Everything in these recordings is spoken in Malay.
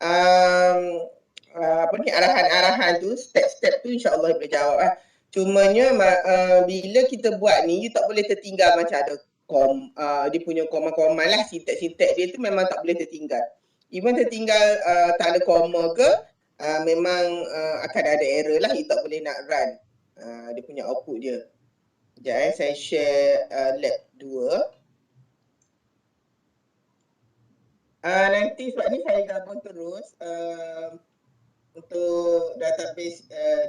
um, apa ni, arahan-arahan tu, step-step tu insya-Allah boleh jawab lah. Cumanya bila kita buat ni, you tak boleh tertinggal macam ada dia punya koma-koma lah, sintek-sintek dia tu memang tak boleh tertinggal. Even tertinggal tak ada koma ke, memang akan ada error lah, you tak boleh nak run dia punya output dia. Sekejap saya share lab 2. Nanti sebab ni saya gabung terus untuk database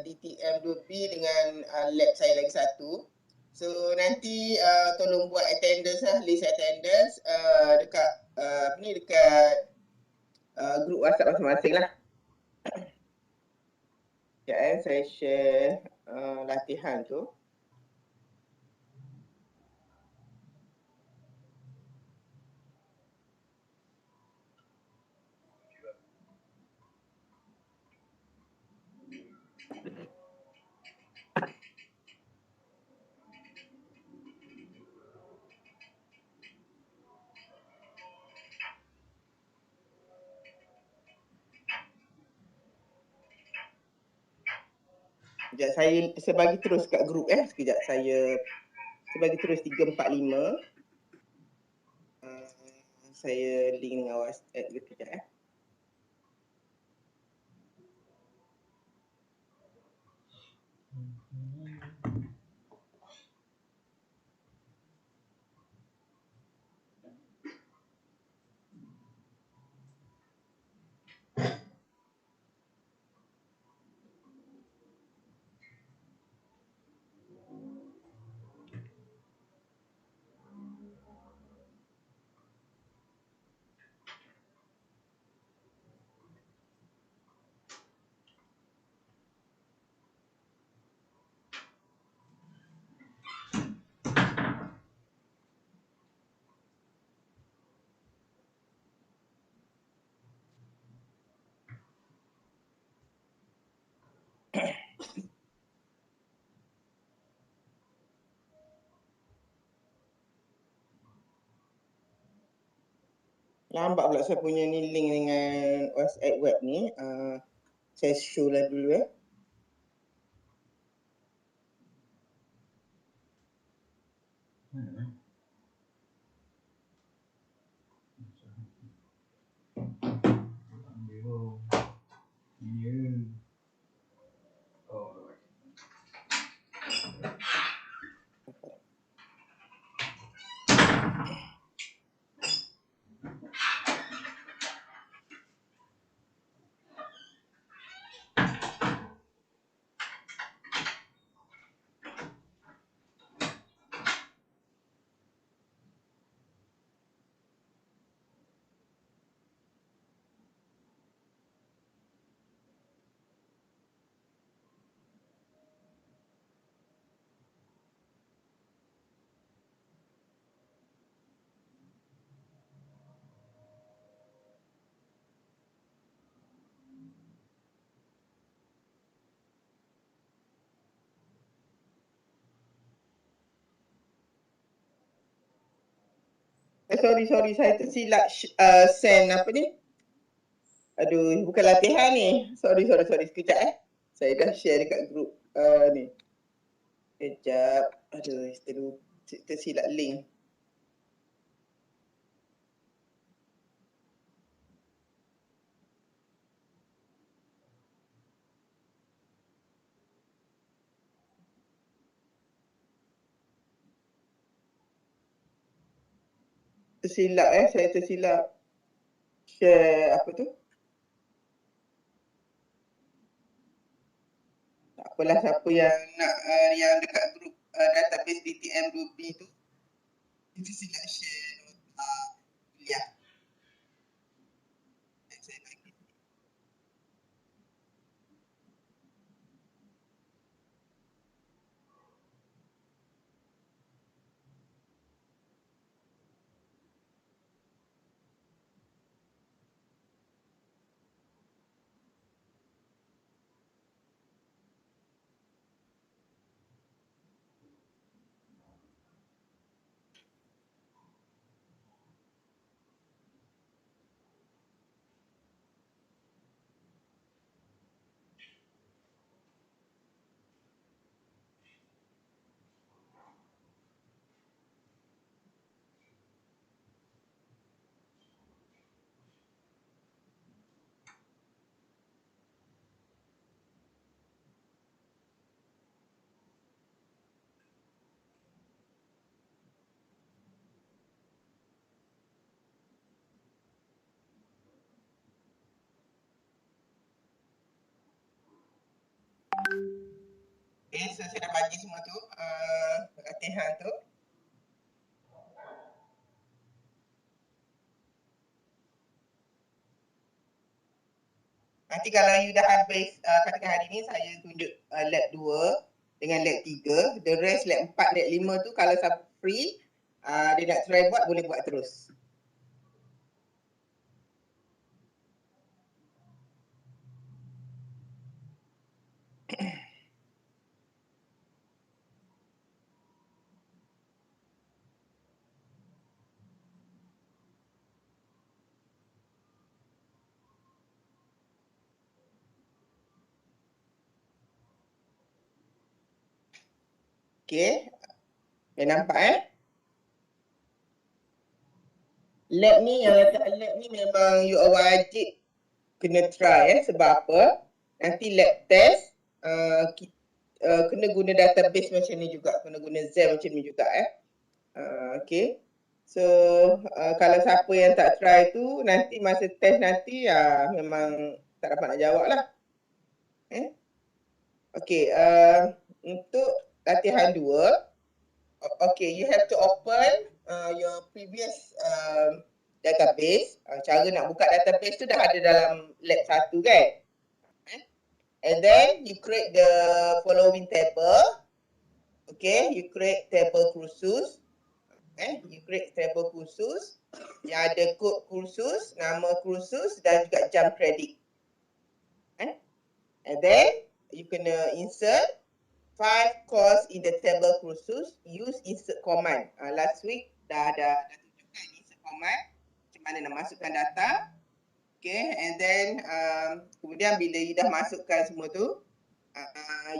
DTM2B dengan lab saya lagi satu. So nanti tolong buat attendance lah, list attendance dekat dekat group WhatsApp masing-masing lah. Sekejap saya share latihan tu. Sekejap saya bagi terus kat grup sekejap saya bagi terus 3 4 5. Saya link dengan WhatsApp sekejap Nampak pula saya punya ni link dengan WhatsApp web ni. Saya show lah dulu sorry saya tersilap send apa ni. Aduh, bukan latihan ni. Sorry sekejap Saya dah share dekat grup ni. Sekejap. Aduh, tersilap link. Tersilap saya tersilap share apa tu. Tak apalah, siapa yang nak yang dekat grup database DTM2B tu, tersilap share kuliah. Saya bagi. so saya dah bagi semua tu latihan tu. Nanti kalau you dah habis katakan hari ni saya tunjuk lab 2 dengan lab 3, the rest lab 4, lab 5 tu kalau siapa free dia nak try buat boleh buat terus. Okay, dah nampak lab ni yang letak lab ni memang you wajib kena try sebab apa? Nanti lab test kena guna database macam ni juga, kena guna Zen macam ni juga okay. So kalau siapa yang tak try tu nanti masa test nanti memang tak dapat nak jawab lah. Okay, untuk latihan 2, okay, you have to open your previous database. Cara nak buka database tu dah ada dalam lab 1 kan? And then you create the following table. Okay, you create table kursus. You create table kursus yang ada kod kursus, nama kursus dan juga jam kredit. And then you kena insert 5 course in the table kursus, use insert command. Last week dah tunjukkan insert command macam mana nak masukkan data. Okay, and then kemudian bila you dah masukkan semua tu,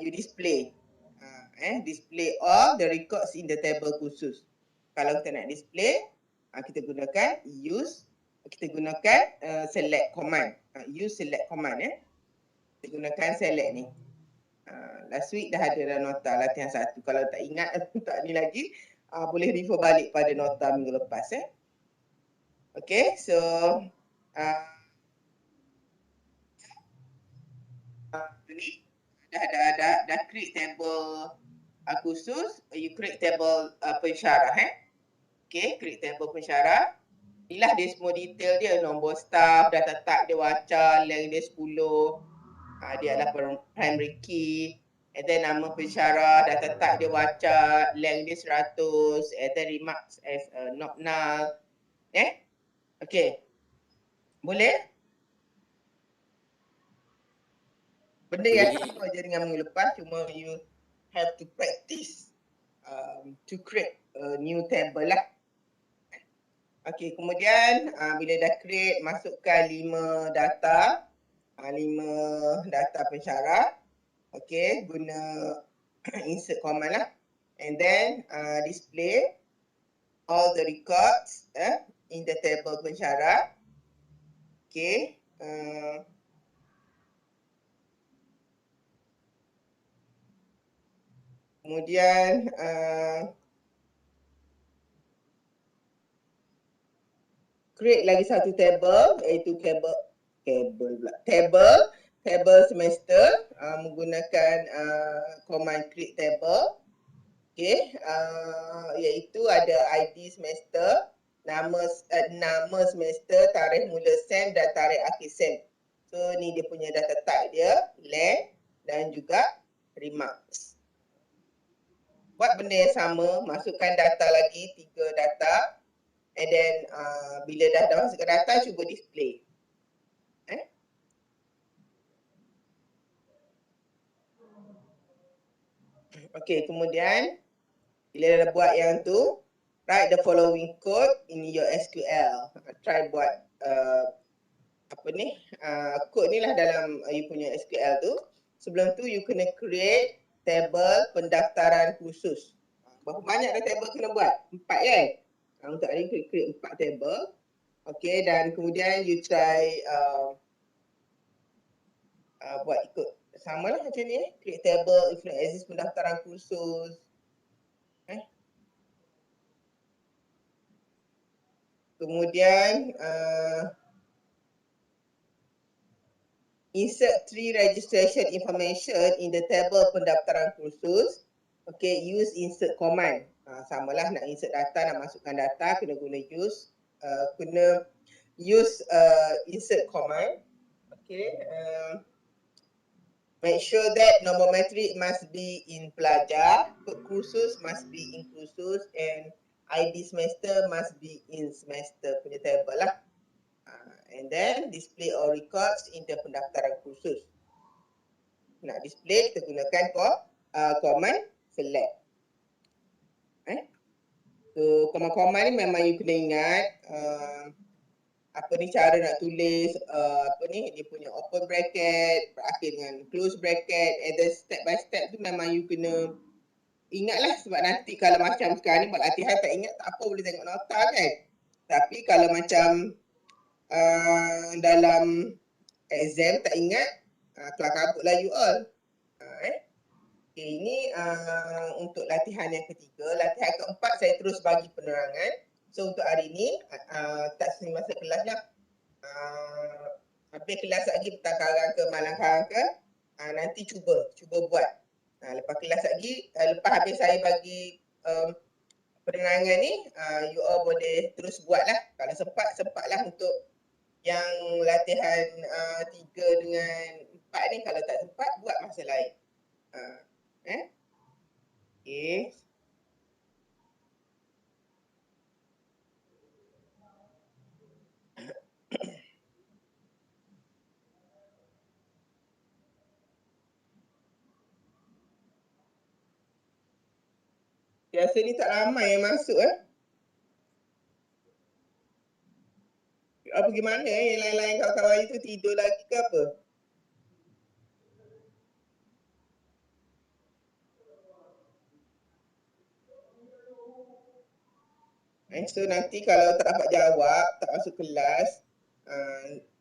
you display. Display all the records in the table kursus. Kalau kita nak display, kita gunakan select command. Use select command Kita gunakan select ni. Last week dah ada dalam nota latihan 1. Kalau tak ingat tak ni lagi, boleh refer balik pada nota minggu lepas Okay, so ni dah create table kursus, you create table pensyarah Okay, create table pensyarah. Inilah dia semua detail dia, nombor staff, data type dia wacar, length dia 10, dia adalah primary key, and then nama pensyarah, data type dia wacar, length dia 100, and then remarks as not null. Okay, boleh? Benda yang sama je dengan minggu lepas, cuma you have to practice to create a new table lah. Okay, kemudian bila dah create, masukkan 5 data, 5 data pensyarah. Okay, guna insert command lah. And then display all the records in the table pensyarah. Okay. Kemudian create lagi satu table, iaitu table semester menggunakan command create table. Okay, iaitu ada ID semester, nama semester, tarikh mula SEM dan tarikh akhir SEM. So ni dia punya data type dia, length dan juga remarks. Buat benda yang sama, masukkan data lagi, 3 data, and then bila dah masukkan data, cuba display. Okay, kemudian bila dah buat yang tu, write the following code in your SQL. Try buat code ni lah dalam you punya SQL tu. Sebelum tu you kena create table pendaftaran khusus. Berapa banyak dah table kena buat? 4 kan? Untuk hari ni create 4 table. Okay, dan kemudian you try buat ikut sama lah macam ni create table if not exist pendaftaran kursus. Kemudian insert 3 registration information in the table pendaftaran kursus. Okay, use insert command. Samalah nak insert data, nak masukkan data, kena guna use. Kena use insert command. Okay, make sure that nombor matrik must be in pelajar, kod kursus must be in kursus, and ID semester must be in semester punya table lah. And then display all records in the pendaftaran kursus. Nak display, kita gunakan command select. So command-command ni memang you kena ingat apa ni cara nak tulis apa ni dia punya open bracket berakhir dengan close bracket, and then step by step tu memang you kena ingatlah, sebab nanti kalau macam sekarang ni buat latihan tak ingat tak apa, boleh tengok nota kan. Tapi kalau macam dalam exam tak ingat, kelas kabutlah you all. Okay, ini untuk latihan yang ketiga. Latihan keempat saya terus bagi penerangan. So untuk hari ini tak seni masa kelas lah. Habis kelas lagi petang karang ke malam karang ke, nanti cuba buat. Lepas kelas lagi, lepas habis saya bagi penerangan ni, you all boleh terus buat lah. Kalau sempatlah untuk yang latihan 3 dengan 4 ni. Kalau tak sempat, buat masa lain. Okay. Biasa ni tak ramai yang masuk Apa gimana yang lain-lain kawan-kawan itu tidur lagi ke apa? So nanti kalau tak dapat jawab, tak masuk kelas,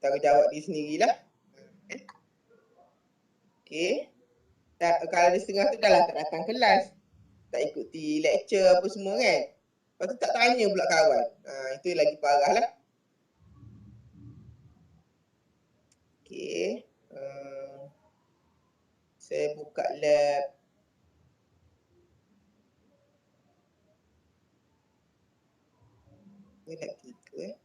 tanggungjawab diri sendirilah. Okay. Kalau di setengah tu dah lah tak datang kelas, tak ikuti lecture apa semua kan. Lepas tu tak tanya pula kawan. Itu lagi parah lah. Okay. Saya buka lab. Ini lab 3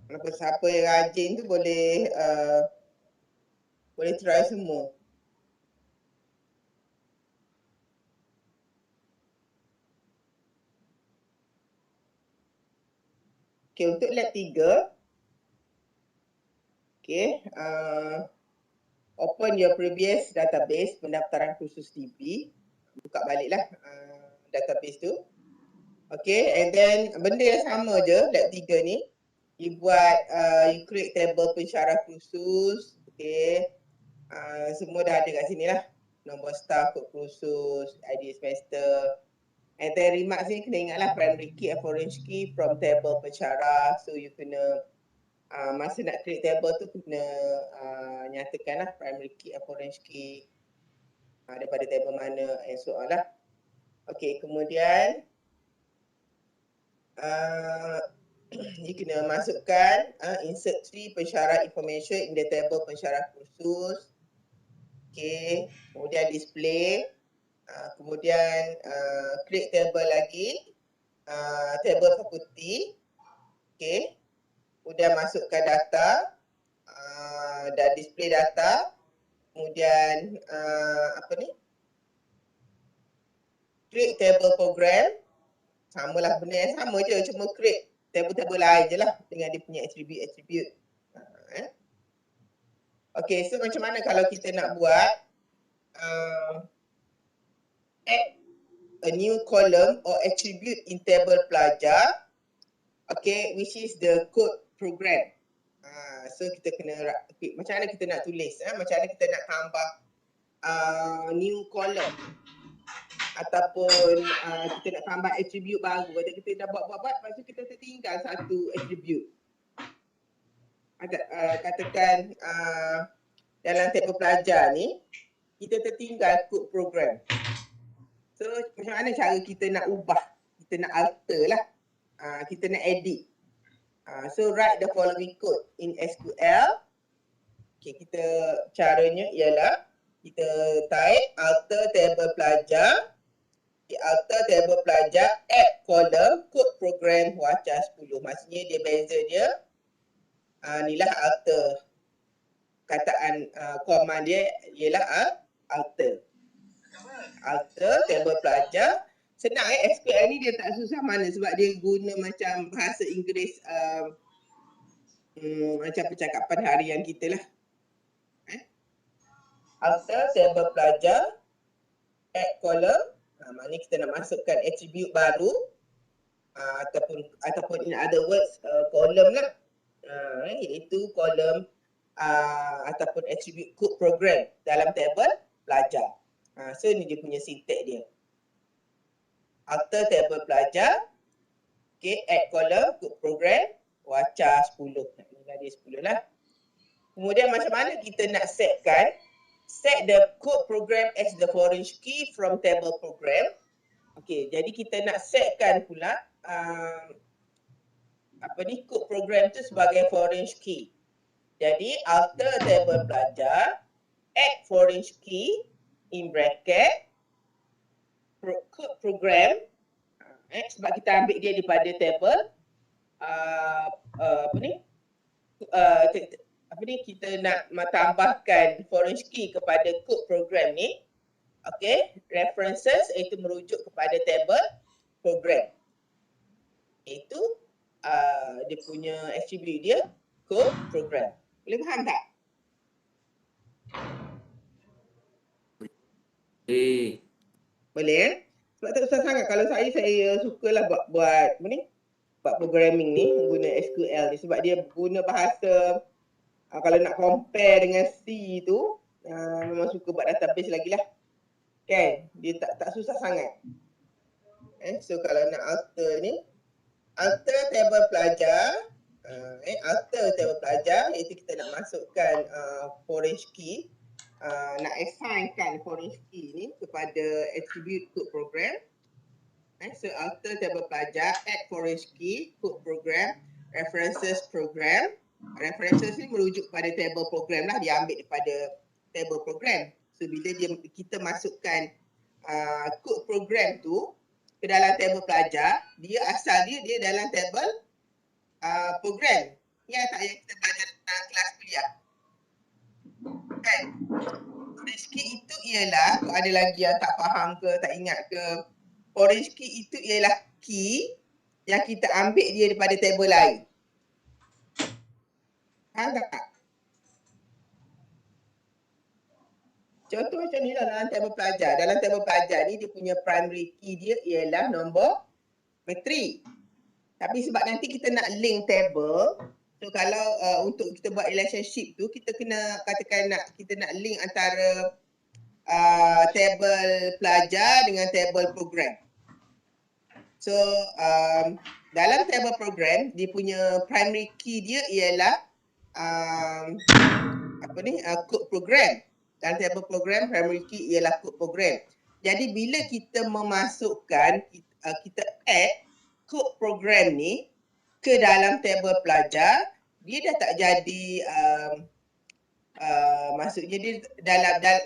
Kenapa siapa yang rajin tu boleh try semua. Okay, untuk lab 3, okay, open your previous database pendaftaran kursus TB. Buka baliklah database tu. Okay, and then benda yang sama je lab 3 ni. You buat, you create table pensyarah kursus. Okay, semua dah ada kat sini lah. Nombor staff, kod kursus, ID semester. And then remarks ni kena ingatlah primary key and foreign key from table pensyarah. So you kena masa nak create table tu kena nyatakan lah primary key and foreign key daripada table mana and so on lah. Okay, kemudian you kena masukkan insert 3 pensyarah information in the table pensyarah kursus. Okay, kemudian display, kemudian create table lagi, table fakulti. Okay, kemudian masukkan data dan display data. Kemudian apa ni, create table program. Samalah, benda yang sama je, cuma create table-table lain je lah dengan dia punya attribute. Okay, so macam mana kalau kita nak buat add a new column or attribute in table pelajar Okay, which is the code program. So kita kena, okay, macam mana kita nak tulis, macam mana kita nak tambah new column ataupun kita nak tambah attribute baru. Kalau kita dah buat, lepas tu kita tertinggal satu attribute. Katakan dalam tabel pelajar ni, kita tertinggal code program. So macam mana cara kita nak ubah, kita nak alter lah, kita nak edit. So write the following code in SQL. Okay, kita caranya ialah kita type alter table pelajar, alter table pelajar, add column code program Wacah 10. Maksudnya dia beza dia, inilah alter, kataan command dia ialah alter. Alter table pelajar. Senang SQL ni dia tak susah mana sebab dia guna macam bahasa Inggeris macam percakapan harian kita lah. Alter table pelajar, add column, maknanya kita nak masukkan attribute baru, ataupun in other words column lah, iaitu column ataupun attribute code program dalam table pelajar. So ni dia punya syntax dia. Alter table pelajar, okay, add column code program Wacah 10. Nilai dia 10 lah. Kemudian macam mana kita nak setkan, set the code program as the foreign key from table program. Okay, jadi kita nak setkan pula code program tu sebagai foreign key. Jadi alter table pelajar, add foreign key in bracket code program, sebab kita ambil dia daripada table kita nak tambahkan foreign key kepada code program ni. Okay, references iaitu merujuk kepada table program. Itu dia punya attribute dia, code program. Boleh faham tak? Boleh. Sebab tak susah sangat. Kalau saya sukalah buat programming ni guna SQL ni sebab dia guna bahasa, kalau nak compare dengan C tu memang suka buat database lagi lah. Kan? Dia tak susah sangat. So kalau nak alter ni, alter table pelajar, alter table pelajar iaitu kita nak masukkan foreign key, nak assignkan foreign key ni kepada attribute code program. So alter table pelajar, add foreign key, code program, references program. References ni merujuk kepada table program lah, dia ambil daripada table program. So bila kita masukkan code program tu ke dalam table pelajar, dia asal dia dalam table program. Ya tak yang kita belajar dalam kelas kuliah. Kan? Foreign key itu ialah, ada lagi yang tak faham ke, tak ingat ke, foreign key itu ialah key yang kita ambil dia daripada table lain. Faham tak? Contoh macam ni lah dalam table pelajar. Dalam table pelajar ni dia punya primary key dia ialah nombor metrik. Tapi sebab nanti kita nak link table, so kalau untuk kita buat relationship tu, kita kena katakan kita nak link antara table pelajar dengan table program. So dalam table program dia punya primary key dia ialah code program. Dalam table program primary key ialah code program. Jadi bila kita memasukkan, kita add code program ni ke dalam table pelajar, dia dah tak jadi maksudnya dia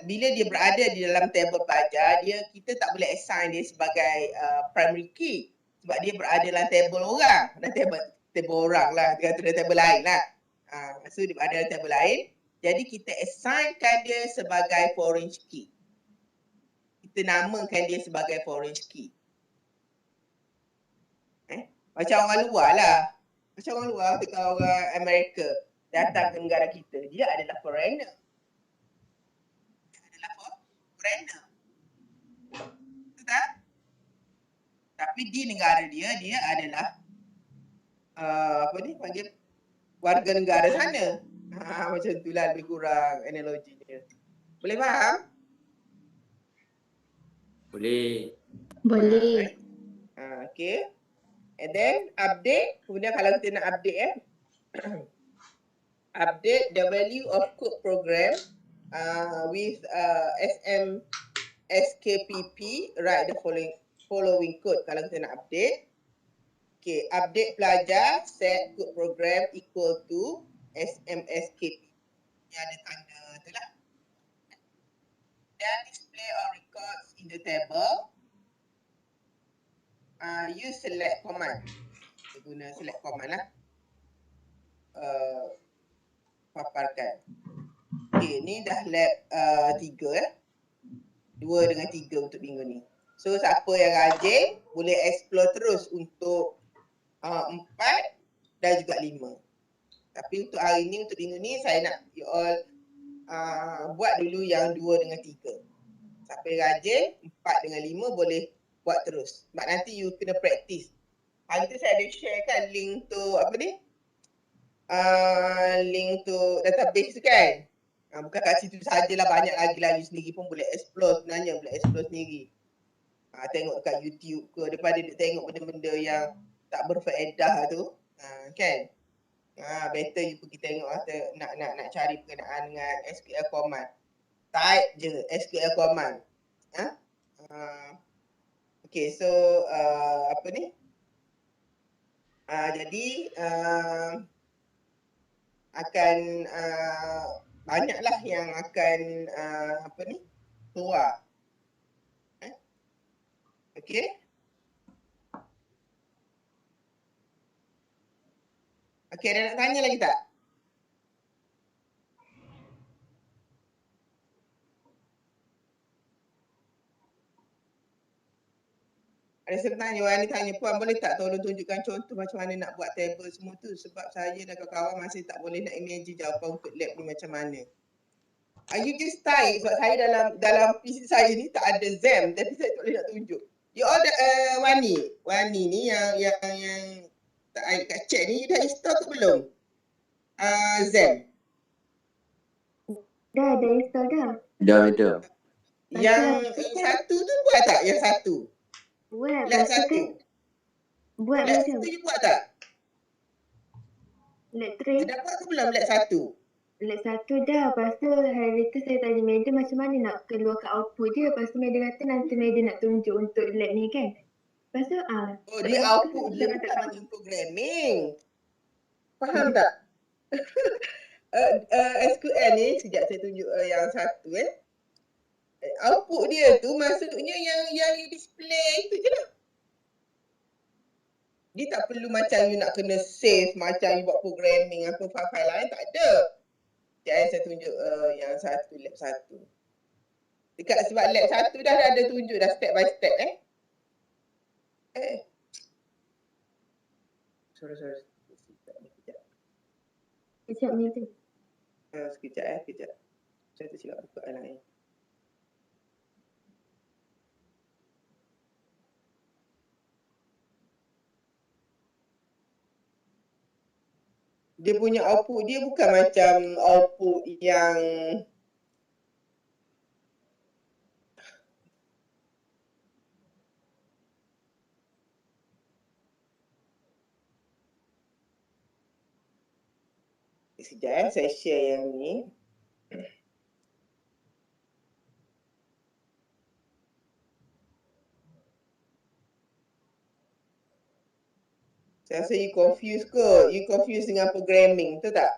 bila dia berada di dalam table pelajar, kita tak boleh assign dia sebagai primary key sebab dia berada dalam table orang, table orang lah, dalam table lain lah. So dia berada dalam table lain, jadi kita assignkan dia sebagai foreign key. Kita namakan dia sebagai foreign key. Macam orang luar lah. Macam orang luar, kalau orang Amerika datang ke negara kita, dia adalah foreigner. Betul tak? Tapi di negara dia adalah apa ni panggil warga negara sana. Macam itulah lebih kurang analoginya. Boleh faham? Boleh. Boleh. Okay. And then update. Kemudian kalau kita nak update update the value of code program with SMSKPP, write the following code kalau kita nak update. Okay, update pelajar, set code program equal to SMSKPP. Ni ada tanda tu lah. Then display or records in the table. Use select command. Kita guna select command lah. Paparkan. Okay, ni dah lab 3 2 dengan 3 untuk minggu ni. So siapa yang rajin boleh explore terus untuk 4 dan juga 5. Tapi untuk hari ni, untuk minggu ni saya nak you all buat dulu yang 2 dengan 3. Siapa yang rajin 4 dengan 5 boleh buat terus. Sebab nanti you kena practice. Hari tu saya ada share kan link tu apa ni? Link tu database tu kan. Bukan kat situ sajalah, banyak lagi lah, you sendiri pun boleh explore sebenarnya, boleh explore sendiri. Tengok kat YouTube ke, daripada tengok benda-benda yang tak berfaedah tu, kan. Better you pergi tengok nak cari berkenaan dengan SQL command. Type je SQL command. Okay, so apa ni? Jadi akan banyaklah yang akan apa ni? Keluar. Okay. Okay, ada nak tanya lagi tak? Ada siapa tanya, Wani tanya, Puan boleh tak tolong tunjukkan contoh macam mana nak buat table semua tu, sebab saya dan kawan-kawan masih tak boleh nak imagine jawapan untuk lab ni macam mana. You just type, sebab saya dalam PC saya ni tak ada Zam, tapi saya tak boleh nak tunjuk. You all Wani ni yang tak ada kat chat ni, you dah install ke belum? Zam. Dah install dah. Dah. Yang satu tu buat tak? Yang satu? Buat. Lab satu. Buat lab macam. satu you buat tak? Lab 3. Dah buat ke belum lab satu? Lab 1 dah. Lepas tu hari tu saya tanya Madam macam mana nak keluarkan output dia. Lepas tu Madam kata nanti Madam nak tunjuk untuk lab ni kan. Lepas tu dia output dia bukan macam programming. Faham tak? SQL ni sekejap saya tunjuk yang satu output dia tu maksudnya yang display itu je lah. Dia tak perlu macam you nak kena save macam you buat programming apa file-file lain, tak ada. Sekejap saya tunjuk yang satu, lab satu. Dekat sebab lab satu dah ada tunjuk dah step by step Sorry. Sekejap ni tu. Sekejap. Saya tersilap buka yang lain. Dia punya output dia bukan macam output yang sekejap saya share yang ni. Saya rasa you confused kot. You confused dengan programming, betul tak?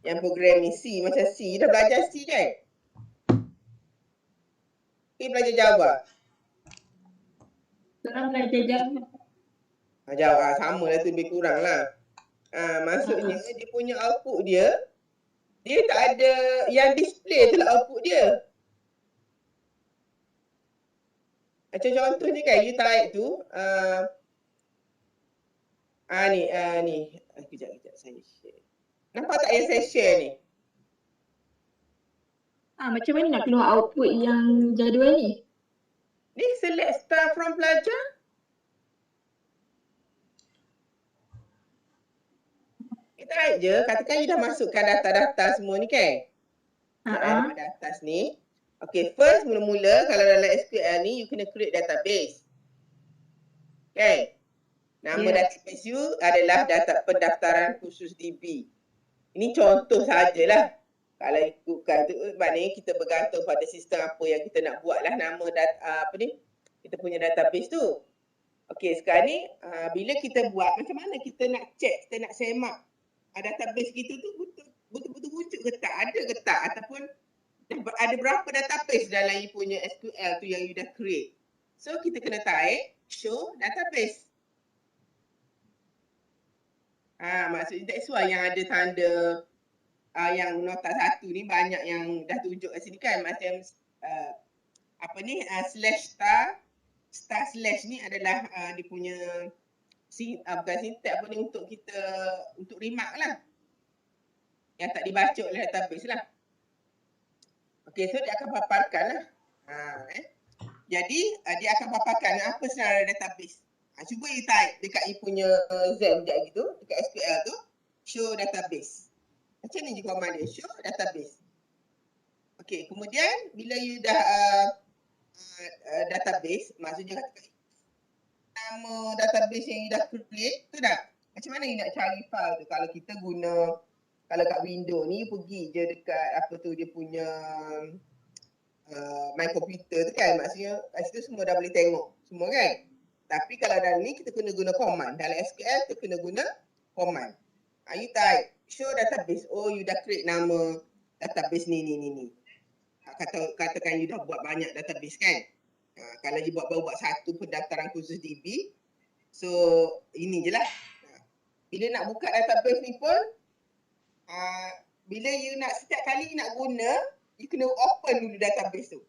Yang programming C, macam C. You dah belajar C kan? You belajar Java? Sekarang belajar Java. Java, sama lah tu, lebih kurang lah. Maksudnya dia punya output dia tak ada yang display tu lah output dia. Macam contohnya kan, you type tu, ni. Kejap saya share. Nampak tak yang saya share ni? Macam mana nak keluar output yang jadual ni? Ni select star from pelajar. type je, katakan you dah masukkan data-data semua ni kan. Ha. Pada atas ni. Okay, first mula-mula kalau dalam SQL ni, you kena create database. Okay. Nama database you adalah data pendaftaran khusus DB. Ini contoh sajalah. Kalau ikutkan tu, maknanya kita bergantung pada sistem apa yang kita nak buat lah nama kita punya database tu. Okey, sekarang ni bila kita buat, macam mana kita nak check, kita nak semak database kita tu betul-betul wujud ke tak, ada ke tak, ataupun ada berapa database dalam you punya SQL tu yang you dah create. So kita kena type show database. Maksudnya that's why yang ada tanda yang nota 1 ni banyak yang dah tunjuk kat sini kan, macam slash star slash ni adalah dia punya bukan syntax ni untuk kita untuk remark lah yang tak dibaca oleh database lah. Okey, so dia akan paparkan lah. Jadi dia akan paparkan apa sebenarnya database. Cuba you type dekat you punya Zen sekejap gitu, dekat SQL tu, show database. Macam ni je command dia, show database. Okey, kemudian bila you dah database, maksudnya nama database yang you dah create tu dah. Macam mana you nak cari file tu? Kalau kita guna, kalau kat window ni you pergi je dekat dia punya my computer tu kan, maksudnya kat situ semua dah boleh tengok semua kan. Tapi kalau dalam ni kita kena guna command. Dalam SQL tu kena guna command. You type show database. Oh, you dah create nama database ni. Katakan you dah buat banyak database kan. Kalau you baru buat satu pendaftaran khusus DB. So ini je lah. Bila nak buka database ni pun, bila you nak setiap kali you nak guna, you kena open dulu database tu.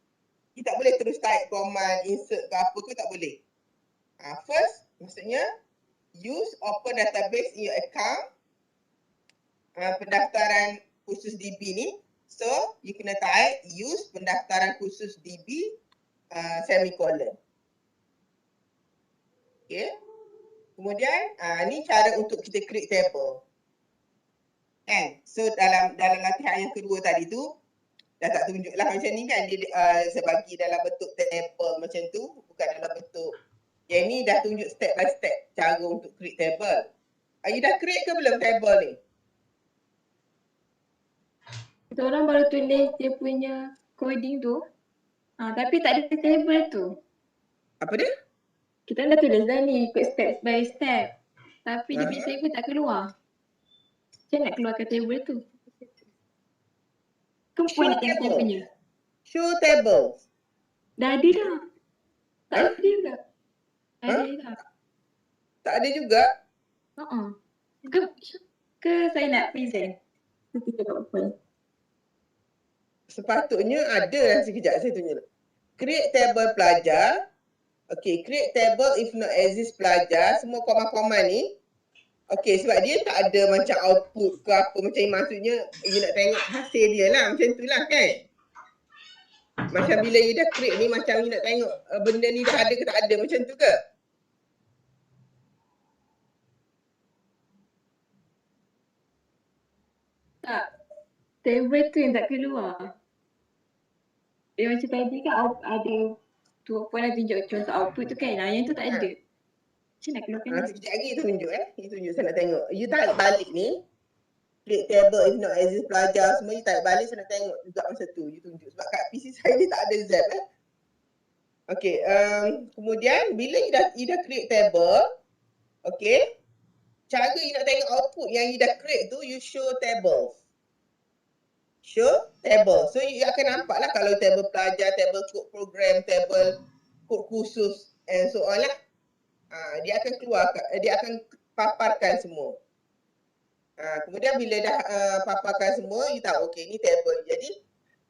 You tak boleh terus type command, insert ke apa ke, tak boleh. First, maksudnya use open database in your account, pendaftaran khusus DB ni. So, you kena type use pendaftaran khusus DB semicolon. Okay. Kemudian, ni cara untuk kita create table. So, dalam latihan yang kedua tadi tu, dah tak tunjuk lah macam ni kan. Dia sebagi dalam bentuk table macam tu, bukan dalam bentuk. Yang ni dah tunjuk step by step cara untuk create table. You dah create ke belum table ni? Kita orang baru tulis dia punya coding tu. Tapi tak ada table tu. Apa dia? Kita dah tulis dah ni ikut step by step. Tapi dia punya table tak keluar. Macam nak keluarkan table tu? Kempuan nak tengok tablenya. Show table. Dah ada dah. Tak ada juga. Tak ada juga? Ke saya nak present? Kita tak open. Sepatutnya ada lah, sekejap saya tunjuk. Create table pelajar. Okay, create table if not exist pelajar. Semua koma-koma ni. Okay, sebab dia tak ada macam output ke apa. Macam maksudnya you nak tengok hasil dia lah. Macam tu lah kan. Macam bila you dah create ni, macam you nak tengok benda ni dah ada ke tak ada. Macam tu ke? Tak. Table tu yang tak keluar. Dia macam tadi kan ada tu apa nak tunjuk contoh output tu kan. Yang tu tak ada. Macam nak keluarkan dia. Sekejap lagi tunjuk You tunjuk saya nak tengok. You tarik balik ni. Create table if not exist pelajar semua. You tarik balik saya nak tengok juga masa tu. You tunjuk. Sebab kat PC saya ni tak ada Zap Okay. Kemudian bila you dah create table. Okay. Cara you nak tengok output yang you dah create tu. You show tables. Show table. So you akan nampak lah kalau table pelajar, table code program, table code khusus and so on lah. Dia akan keluar, dia akan paparkan semua. Kemudian bila dah paparkan semua, you tahu okay ni table. Jadi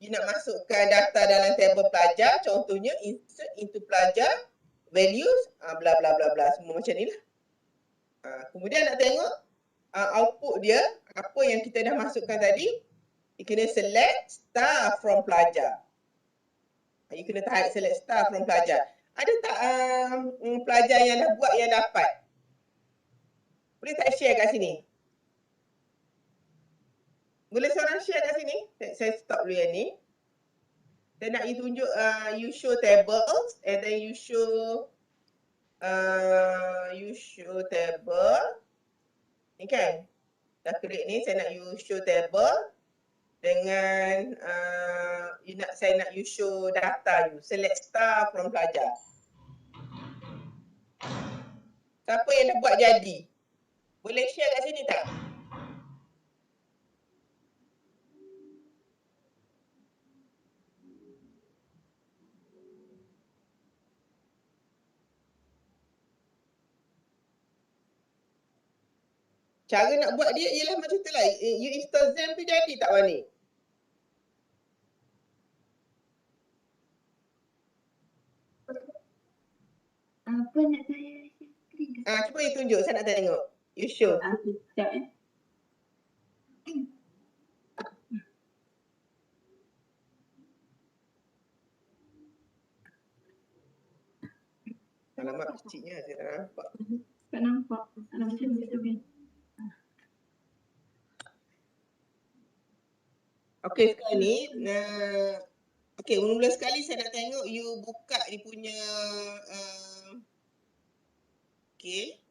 you nak masukkan data dalam table pelajar, contohnya insert into pelajar, values, bla bla bla bla, semua macam ni lah. Kemudian nak tengok output dia, apa yang kita dah masukkan tadi, you kena select star from pelajar. You kena tarik select star from pelajar. Ada tak pelajar yang dah buat yang dapat? Boleh tak share kat sini? Boleh seorang share kat sini? Saya stop dulu yang ni. Saya nak you tunjuk, you show tables and then you show table. Ni kan? Dah create ni, saya nak you show table dengan saya nak you show data you. Select star from pelajar. Siapa yang dah buat jadi? Boleh share kat sini tak? Cara nak buat dia ialah macam tu lah. You install Zen tu jadi tak Wani? Apa nak saya screen ke? Cuba you tunjuk, saya nak tengok. You show. Sekejap Alamak kecilnya saya tak nampak. tak nampak. Tak nampak macam ni. Okey sekarang ni, okey mula sekali saya nak tengok you buka dia punya okey.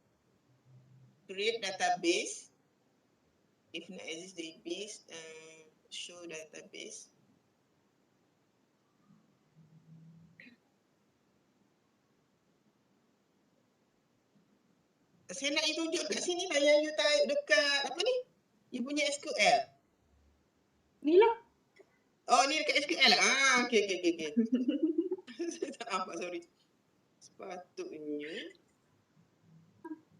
Create database. If not exist database, show database. Saya nak you tunjuk kat sini lah yang you type dekat apa ni? You punya SQL. Ni lah. Oh ni dekat SQL lah. Okey. Saya tak nampak, sorry. Sepatutnya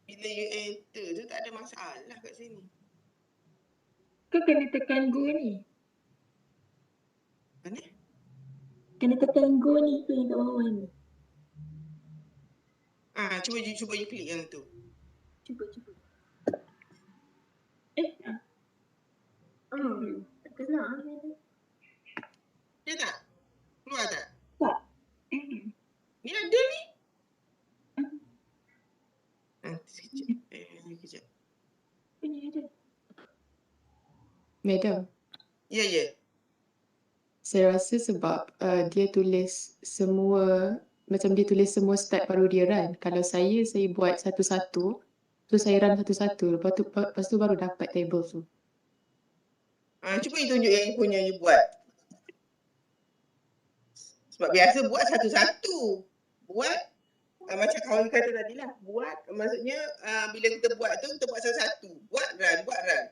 bila you enter tu tak ada masalah kat sini. Kau kena tekan go ni. Mana? Kena tekan go ni tu yang kat bawah ni. Cuba you klik yang tu. Cuba. Tak kena. Dia tak? Keluar tak? Tak. Ni ada ni. Sekejap. Punya ada. Madam, Ya. saya rasa sebab dia tulis semua, macam dia tulis semua step baru dia run. Kalau saya buat satu-satu, tu saya run satu-satu, lepas tu baru dapat table tu. Cuba you tunjuk yang you punya you buat. Sebab biasa buat satu-satu. Buat macam kawan kata tadi lah. Buat maksudnya bila kita buat tu kita buat satu-satu. Buat run.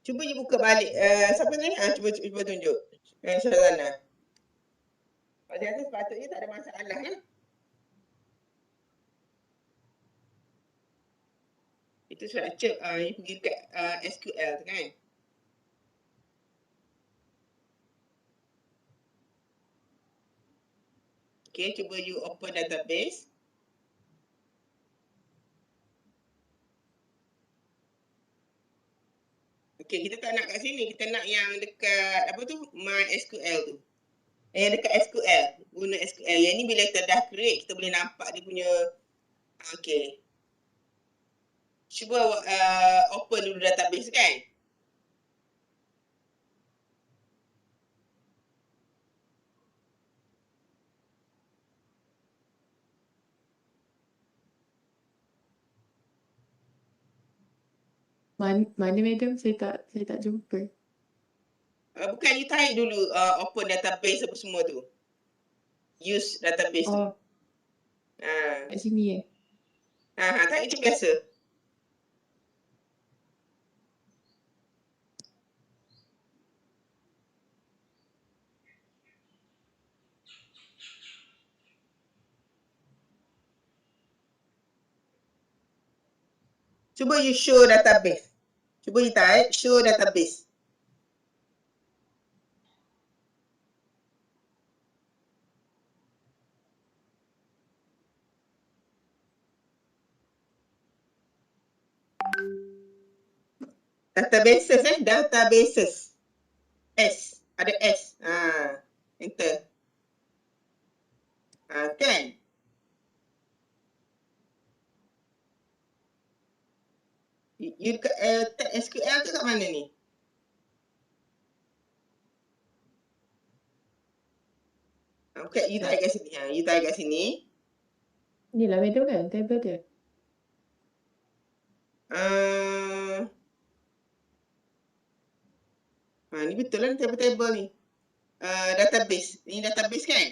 Cuba you buka balik. Siapa ni? Cuba tunjuk. Syazana. Saya rasa sepatutnya tak ada masalah ya. Itu structure you pergi dekat SQL tu kan. Okay, cuba you open database. Okay, kita tak nak kat sini, kita nak yang dekat apa tu, MySQL tu. Yang dekat SQL, guna SQL. Yang ni bila kita dah create, kita boleh nampak dia punya. Okay. Cuba open dulu database kan. Mana madam? Saya tak jumpa. Bukan you type dulu open database apa semua tu. Use database tu. Oh, kat sini Type macam biasa. Cuba you show database. Cuba you type show database. Databases databases. S, ada S. Enter. Kan? You dekat tab SQL tu kat mana ni? Okay, you tarik kat sini. You tarik kat sini. Ni lah madam kan, table dia. Ni betul lah table-table ni. Database. Ini database kan?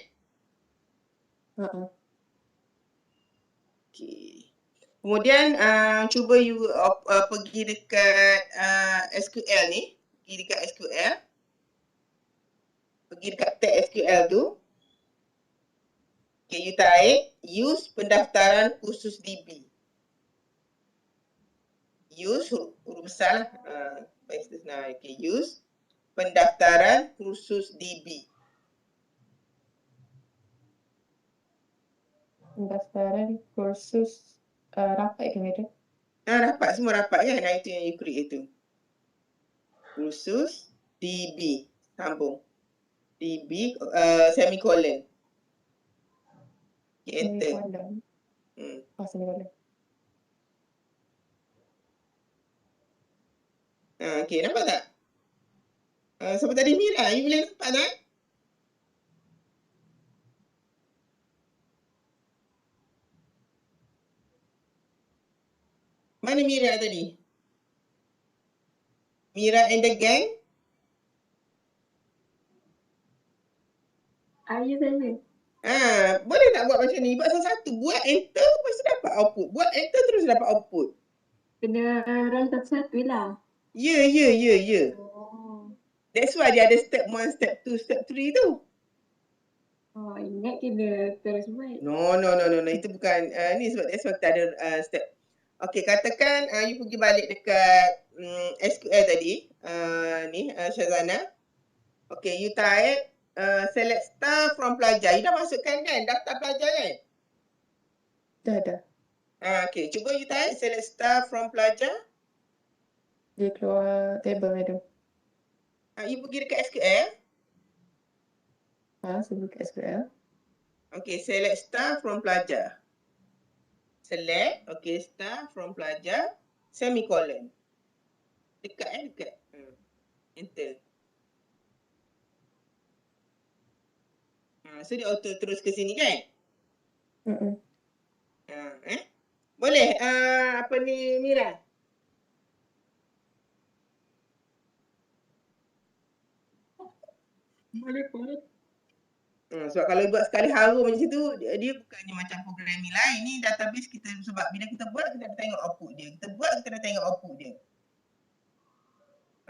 Okay. Kemudian cuba you pergi dekat SQL ni. Pergi dekat SQL. Pergi dekat tab SQL tu. Okay, you type use pendaftaran khusus DB. Use huruf besar lah. Okay, use pendaftaran khusus DB. Pendaftaran kursus rapat ke madam? Rapat, semua rapat kan? Itu yang you create tu. Khusus DB. Sambung. DB semicolon. Okay, enter. Semicolon. Semicolon. Okay, nampak tak? Siapa tadi Mira? You boleh nampak tak? Mana Mira tadi? Mira and the gang? Ya saya. Boleh tak buat macam ni? Buat satu-satu. Buat enter, lepas tu dapat output. Buat enter terus dapat output. Kena run satu-satu lah. Ya. That's why dia ada step 1, step 2, step 3 tu. Ingat kena terus buat. No. Itu bukan. Ni sebab kita ada step. Okay, katakan you pergi balik dekat SQL tadi. Ni, Syazana. Okay, you type select star from pelajar. You dah masukkan kan daftar pelajar kan? Dah. Okay, cuba you type select star from pelajar. Dia keluar table madam. You pergi dekat SQL. Sebelum ke SQL. Okay, select star from pelajar. Select, okay, star from pelajar, semicolon. Dekat. Enter. So dia auto terus ke sini kan? Boleh apa ni Mira? Boleh. Sebab kalau buat sekali haru macam tu, dia bukannya macam programming lain. Ni database kita, sebab bila kita buat, kita nak tengok output dia. Kita nak tengok output dia.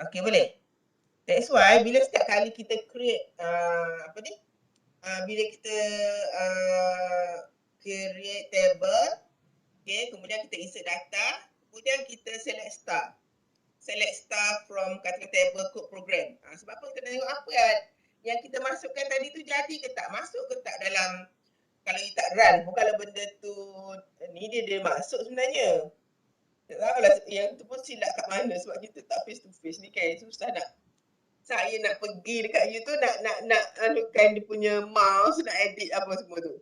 Okay, boleh? That's why bila setiap kali kita create bila kita create table, okay, kemudian kita insert data, kemudian kita select star from katakan table code program. Sebab apa? Kita nak tengok apa yang kita masukkan tadi tu jadi ke tak, masuk ke tak dalam, kalau you tak run, bukanlah benda tu ni dia masuk sebenarnya. Tak tahulah yang tu pun silap kat mana, sebab kita tak face to face ni kan, susah saya nak pergi dekat you tu nak anukan dia punya mouse, nak edit apa semua tu.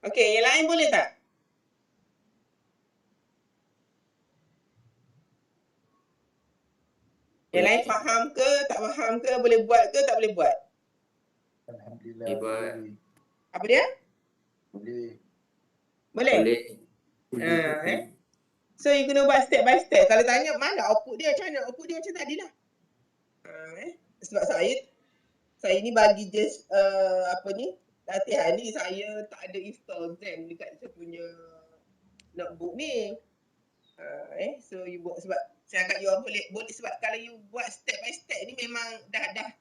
Okay, yang lain boleh tak? Yang lain faham ke, tak faham ke, boleh buat ke, tak boleh buat? Alhamdulillah. Boleh. Apa dia? Boleh? So you kena buat step by step. Kalau tanya mana output dia, macam mana output dia macam tadi lah. Sebab saya ni bagi just latihan ni, saya tak ada install Zen dekat saya punya notebook ni. So you buat, sebab saya agak you boleh sebab kalau you buat step by step ni memang dah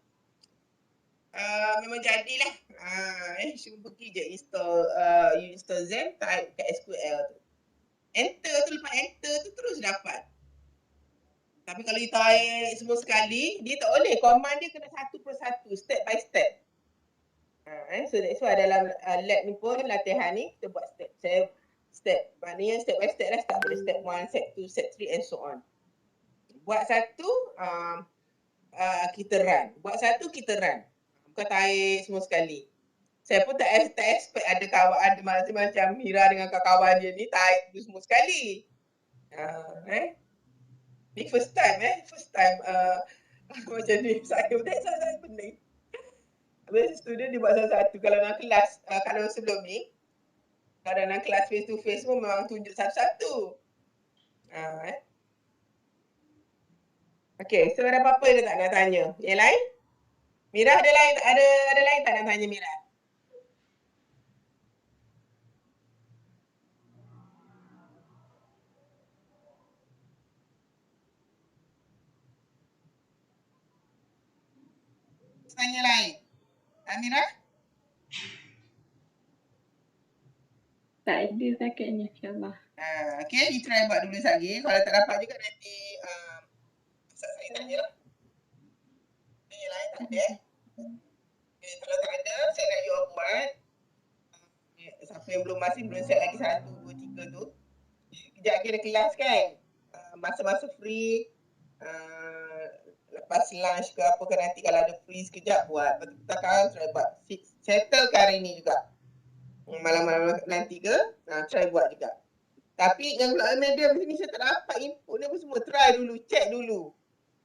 memang jadilah. Cuma pergi je you install Zen, type kat SQL tu. Enter tu, lepas enter tu terus dapat. Tapi kalau you type semua sekali, dia tak boleh. Command dia kena satu persatu, step by step. So that's why dalam lab ni pun latihan ni kita buat step step. Maknanya step by step lah. Start dari step 1, step 2, step 3 and so on. Buat satu, kita run. Buat satu, kita run. Bukan tarik semua sekali. Saya pun tak expect ada kawan, ada macam Mira dengan kawan dia ni tarik semua sekali. Ni first time macam ni. Saya pening. Habis student dia buat satu-satu. Kalau dalam kelas, kalau sebelum ni, kalau dalam kelas face to face pun memang tunjuk satu-satu. Okay, so ada apa-apa dia tak nak tanya? Yang lain? Mira ada lain tak nak tanya Mira? Tanya lain. Mira? Tak ada sakitnya, insyaAllah. Okay, you try buat dulu lagi. Kalau tak dapat juga nanti saya tanya lah. Yang lain tak ada. Okay, kalau tak ada, saya nak you buat. Siapa yang belum set lagi 1, 2, 3 tu. Kejap kira kelas kan. Masa-masa free. Lepas lunch ke apa ke nanti kalau ada free sekejap buat. Betul-betul kan try buat. Settle ke hari ni juga. Malam-malam nanti ke, try buat juga. Tapi yang pula medium sini saya tak dapat input ni pun semua. Try dulu, check dulu.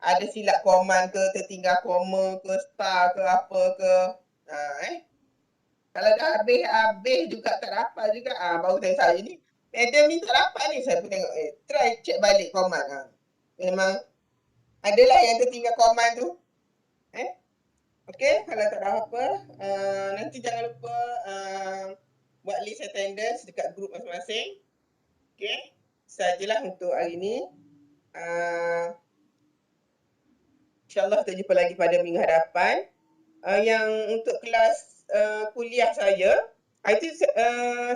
Ada silap command ke, tertinggal koma ke, star ke, apa ke. Kalau dah habis juga tak dapat juga. Baru tanya saya ni. Medium ni tak dapat ni. Saya pun tengok, try check balik command. Memang adalah yang tertinggal command tu. Okay, kalau tak ada apa, nanti jangan lupa buat list attendance dekat grup masing-masing. Okay, sajalah untuk hari ni. InsyaAllah kita jumpa lagi pada minggu hadapan. Yang untuk kelas kuliah saya, itu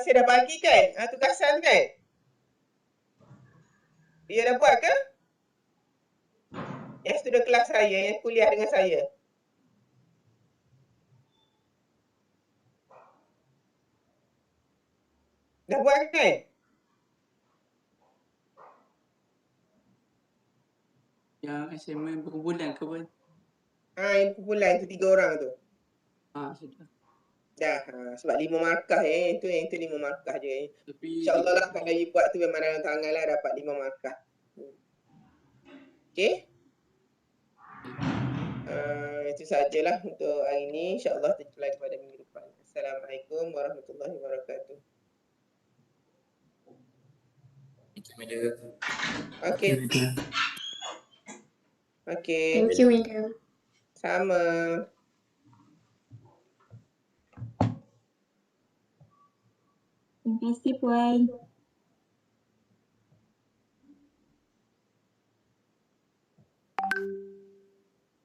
saya dah bagi kan tugasan kan? Dia dah buat ke? Yang student kelas saya, yang kuliah dengan saya. Dah buat kan? Yang assignment berkumpulan ke apa? Yang berkumpulan tu 3 orang tu. Sudah. Dah, sebab 5 markah itu 5 markah je. Tapi InsyaAllah lah kalau you buat tu memang dalam tangan lah dapat 5 markah. Okay? Itu sajalah untuk hari ni. InsyaAllah kita jumpa lagi pada minggu depan. Assalamualaikum warahmatullahi wabarakatuh. Okay. Okay. Thank you, Mira. Sama. Terima kasih Puan.